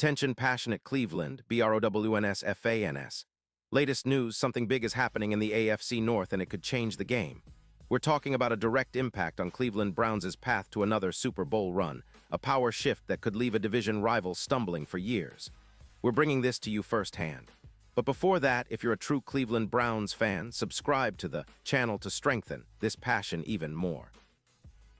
Attention passionate Cleveland, BROWNS. Latest news, something big is happening in the AFC North and it could change the game. We're talking about a direct impact on Cleveland Browns' path to another Super Bowl run, a power shift that could leave a division rival stumbling for years. We're bringing this to you firsthand. But before that, if you're a true Cleveland Browns fan, subscribe to the channel to strengthen this passion even more.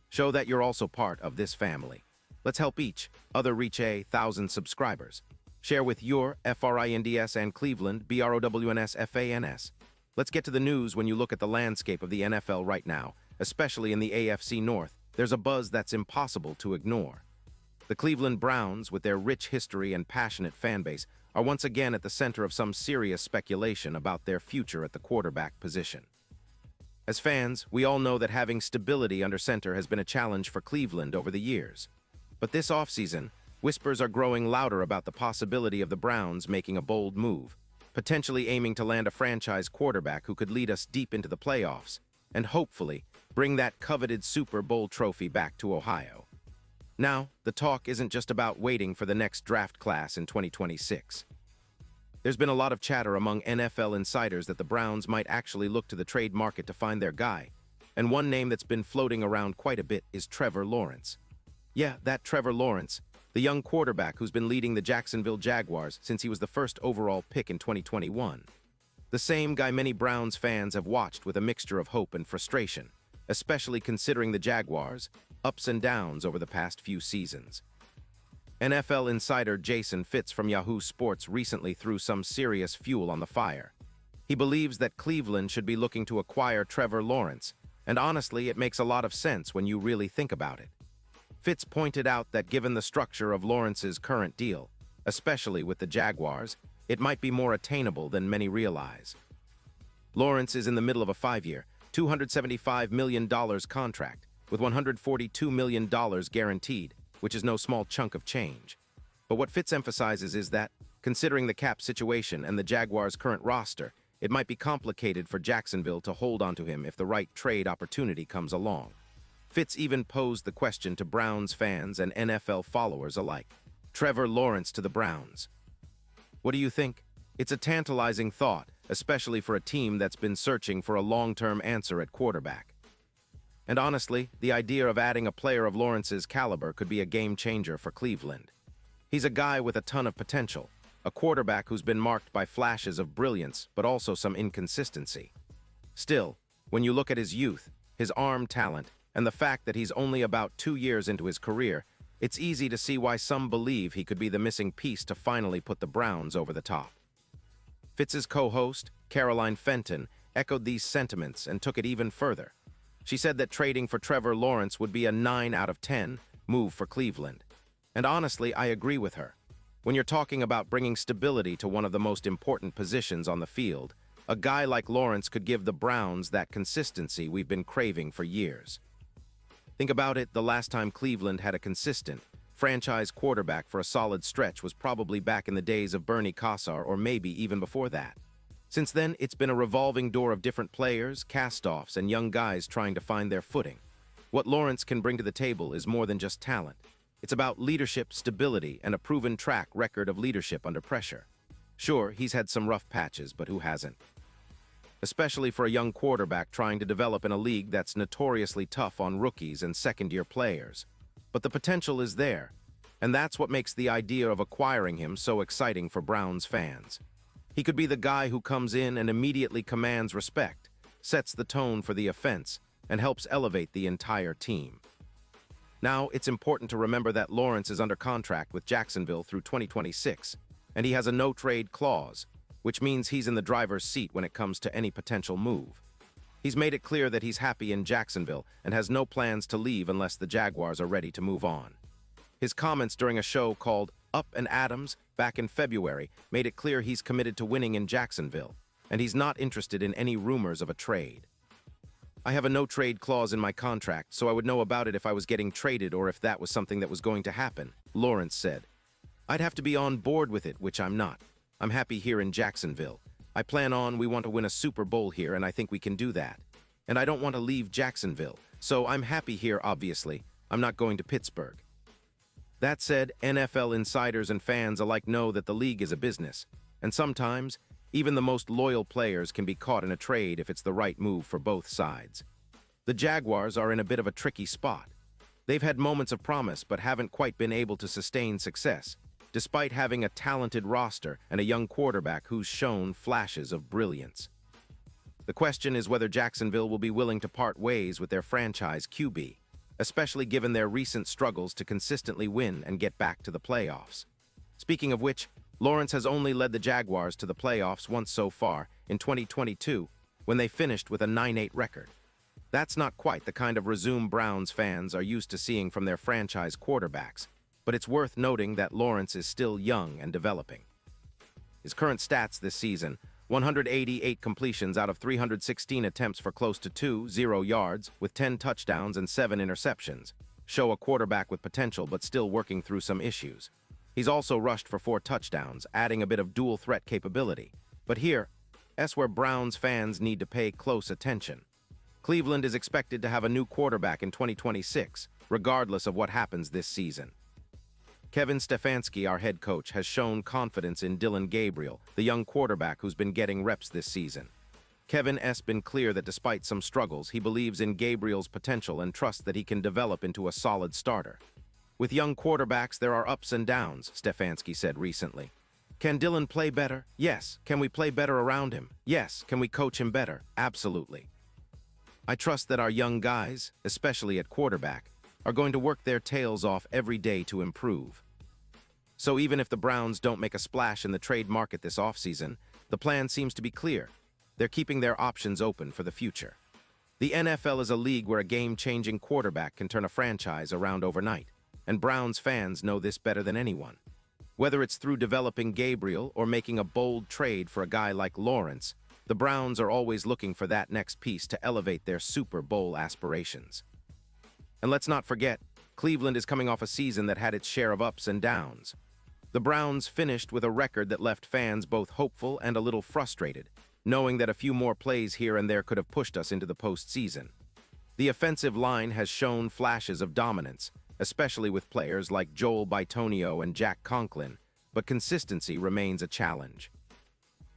Show that you're also part of this family. Let's help each other reach 1,000 subscribers. Share with your FRINDS and Cleveland BROWNS. Let's get to the news. When you look at the landscape of the NFL right now, especially in the AFC North, there's a buzz that's impossible to ignore. The Cleveland Browns, with their rich history and passionate fan base, are once again at the center of some serious speculation about their future at the quarterback position. As fans, we all know that having stability under center has been a challenge for Cleveland over the years. But this offseason, whispers are growing louder about the possibility of the Browns making a bold move, potentially aiming to land a franchise quarterback who could lead us deep into the playoffs and hopefully bring that coveted Super Bowl trophy back to Ohio. Now, the talk isn't just about waiting for the next draft class in 2026. There's been a lot of chatter among NFL insiders that the Browns might actually look to the trade market to find their guy, and one name that's been floating around quite a bit is Trevor Lawrence. Yeah, that Trevor Lawrence, the young quarterback who's been leading the Jacksonville Jaguars since he was the first overall pick in 2021. The same guy many Browns fans have watched with a mixture of hope and frustration, especially considering the Jaguars' ups and downs over the past few seasons. NFL insider Jason Fitz from Yahoo Sports recently threw some serious fuel on the fire. He believes that Cleveland should be looking to acquire Trevor Lawrence, and honestly, it makes a lot of sense when you really think about it. Fitz pointed out that given the structure of Lawrence's current deal, especially with the Jaguars, it might be more attainable than many realize. Lawrence is in the middle of a 5-year, $275 million contract, with $142 million guaranteed, which is no small chunk of change. But what Fitz emphasizes is that, considering the cap situation and the Jaguars' current roster, it might be complicated for Jacksonville to hold onto him if the right trade opportunity comes along. Fitz even posed the question to Browns fans and NFL followers alike. Trevor Lawrence to the Browns. What do you think? It's a tantalizing thought, especially for a team that's been searching for a long-term answer at quarterback. And honestly, the idea of adding a player of Lawrence's caliber could be a game-changer for Cleveland. He's a guy with a ton of potential, a quarterback who's been marked by flashes of brilliance but also some inconsistency. Still, when you look at his youth, his arm talent, and the fact that he's only about 2 years into his career, it's easy to see why some believe he could be the missing piece to finally put the Browns over the top. Fitz's co-host, Caroline Fenton, echoed these sentiments and took it even further. She said that trading for Trevor Lawrence would be a 9 out of 10 move for Cleveland. And honestly, I agree with her. When you're talking about bringing stability to one of the most important positions on the field, a guy like Lawrence could give the Browns that consistency we've been craving for years. Think about it, the last time Cleveland had a consistent, franchise quarterback for a solid stretch was probably back in the days of Bernie Kosar or maybe even before that. Since then, it's been a revolving door of different players, cast-offs, and young guys trying to find their footing. What Lawrence can bring to the table is more than just talent. It's about leadership, stability, and a proven track record of leadership under pressure. Sure, he's had some rough patches, but who hasn't? Especially for a young quarterback trying to develop in a league that's notoriously tough on rookies and second-year players. But the potential is there, and that's what makes the idea of acquiring him so exciting for Browns fans. He could be the guy who comes in and immediately commands respect, sets the tone for the offense, and helps elevate the entire team. Now, it's important to remember that Lawrence is under contract with Jacksonville through 2026, and he has a no-trade clause, which means he's in the driver's seat when it comes to any potential move. He's made it clear that he's happy in Jacksonville and has no plans to leave unless the Jaguars are ready to move on. His comments during a show called Up and Adams back in February made it clear he's committed to winning in Jacksonville, and he's not interested in any rumors of a trade. I have a no-trade clause in my contract, so I would know about it if I was getting traded or if that was something that was going to happen, Lawrence said. I'd have to be on board with it, which I'm not. I'm happy here in Jacksonville. We want to win a Super Bowl here, and I think we can do that. And I don't want to leave Jacksonville, so I'm happy here, obviously. I'm not going to Pittsburgh. That said, NFL insiders and fans alike know that the league is a business, and sometimes, even the most loyal players can be caught in a trade if it's the right move for both sides. The Jaguars are in a bit of a tricky spot. They've had moments of promise but haven't quite been able to sustain success, despite having a talented roster and a young quarterback who's shown flashes of brilliance. The question is whether Jacksonville will be willing to part ways with their franchise QB, especially given their recent struggles to consistently win and get back to the playoffs. Speaking of which, Lawrence has only led the Jaguars to the playoffs once so far, in 2022, when they finished with a 9-8 record. That's not quite the kind of resume Browns fans are used to seeing from their franchise quarterbacks, but it's worth noting that Lawrence is still young and developing. His current stats this season: 188 completions out of 316 attempts for close to 0 yards, with 10 touchdowns and 7 interceptions, show a quarterback with potential but still working through some issues. He's also rushed for 4 touchdowns, adding a bit of dual threat capability. But here's where Browns fans need to pay close attention. Cleveland is expected to have a new quarterback in 2026, regardless of what happens this season. Kevin Stefanski, our head coach, has shown confidence in Dillon Gabriel, the young quarterback who's been getting reps this season. Kevin has been clear that despite some struggles, he believes in Gabriel's potential and trusts that he can develop into a solid starter. With young quarterbacks, there are ups and downs, Stefanski said recently. Can Dillon play better? Yes. Can we play better around him? Yes. Can we coach him better? Absolutely. I trust that our young guys, especially at quarterback, are going to work their tails off every day to improve. So even if the Browns don't make a splash in the trade market this offseason, the plan seems to be clear. They're keeping their options open for the future. The NFL is a league where a game-changing quarterback can turn a franchise around overnight, and Browns fans know this better than anyone. Whether it's through developing Gabriel or making a bold trade for a guy like Lawrence, the Browns are always looking for that next piece to elevate their Super Bowl aspirations. And let's not forget, Cleveland is coming off a season that had its share of ups and downs. The Browns finished with a record that left fans both hopeful and a little frustrated, knowing that a few more plays here and there could have pushed us into the postseason. The offensive line has shown flashes of dominance, especially with players like Joel Bitonio and Jack Conklin, but consistency remains a challenge.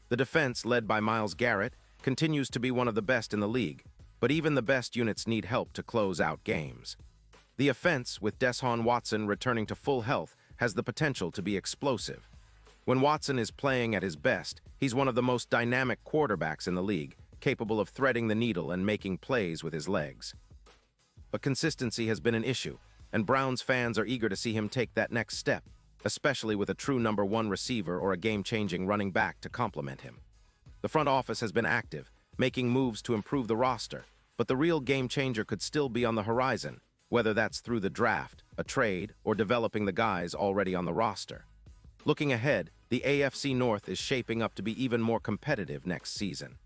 The defense, led by Myles Garrett, continues to be one of the best in the league, but even the best units need help to close out games. The offense, with Deshaun Watson returning to full health, has the potential to be explosive. When Watson is playing at his best, he's one of the most dynamic quarterbacks in the league, capable of threading the needle and making plays with his legs. But consistency has been an issue, and Browns fans are eager to see him take that next step, especially with a true number 1 receiver or a game-changing running back to complement him. The front office has been active, making moves to improve the roster, but the real game-changer could still be on the horizon, whether that's through the draft, a trade, or developing the guys already on the roster. Looking ahead, the AFC North is shaping up to be even more competitive next season.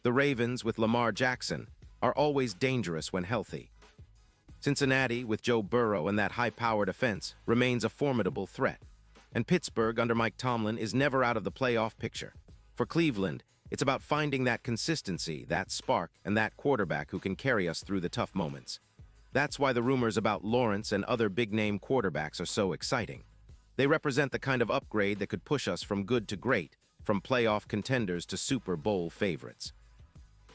The Ravens, with Lamar Jackson, are always dangerous when healthy. Cincinnati, with Joe Burrow and that high-powered offense, remains a formidable threat. And Pittsburgh, under Mike Tomlin, is never out of the playoff picture. For Cleveland, it's about finding that consistency, that spark, and that quarterback who can carry us through the tough moments. That's why the rumors about Lawrence and other big-name quarterbacks are so exciting. They represent the kind of upgrade that could push us from good to great, from playoff contenders to Super Bowl favorites.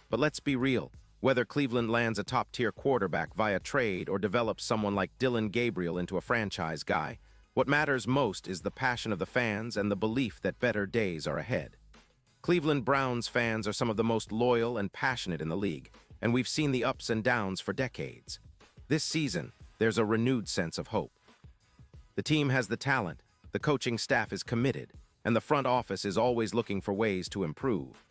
But let's be real. Whether Cleveland lands a top-tier quarterback via trade or develops someone like Dillon Gabriel into a franchise guy, what matters most is the passion of the fans and the belief that better days are ahead. Cleveland Browns fans are some of the most loyal and passionate in the league, and we've seen the ups and downs for decades. This season, there's a renewed sense of hope. The team has the talent, the coaching staff is committed, and the front office is always looking for ways to improve.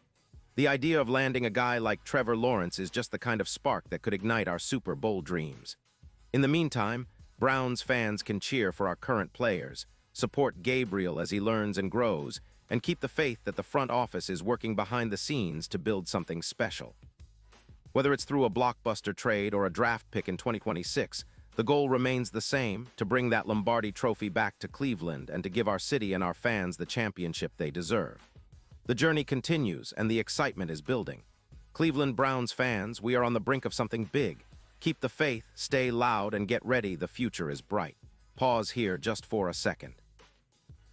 The idea of landing a guy like Trevor Lawrence is just the kind of spark that could ignite our Super Bowl dreams. In the meantime, Browns fans can cheer for our current players, support Gabriel as he learns and grows, and keep the faith that the front office is working behind the scenes to build something special. Whether it's through a blockbuster trade or a draft pick in 2026, the goal remains the same: to bring that Lombardi trophy back to Cleveland and to give our city and our fans the championship they deserve. The journey continues and the excitement is building. Cleveland Browns fans, we are on the brink of something big. Keep the faith, stay loud, and get ready. The future is bright. pause here just for a second.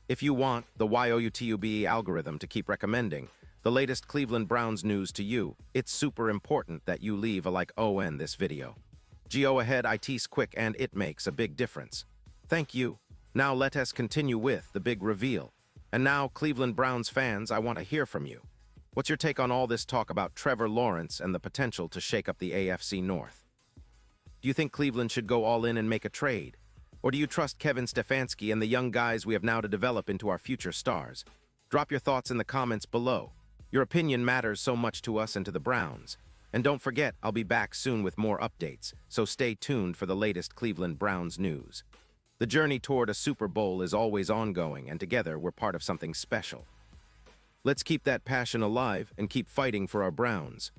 If you want the YOUTUBE algorithm to keep recommending the latest Cleveland Browns news to you, it's super important that you leave a like on this video. Go ahead, it's quick and it makes a big difference. Thank you. Now let us continue with the big reveal. And now, Cleveland Browns fans, I want to hear from you. What's your take on all this talk about Trevor Lawrence and the potential to shake up the AFC North? Do you think Cleveland should go all in and make a trade? Or do you trust Kevin Stefanski and the young guys we have now to develop into our future stars? Drop your thoughts in the comments below. Your opinion matters so much to us and to the Browns. And don't forget, I'll be back soon with more updates, so stay tuned for the latest Cleveland Browns news. The journey toward a Super Bowl is always ongoing, and together we're part of something special. Let's keep that passion alive and keep fighting for our Browns.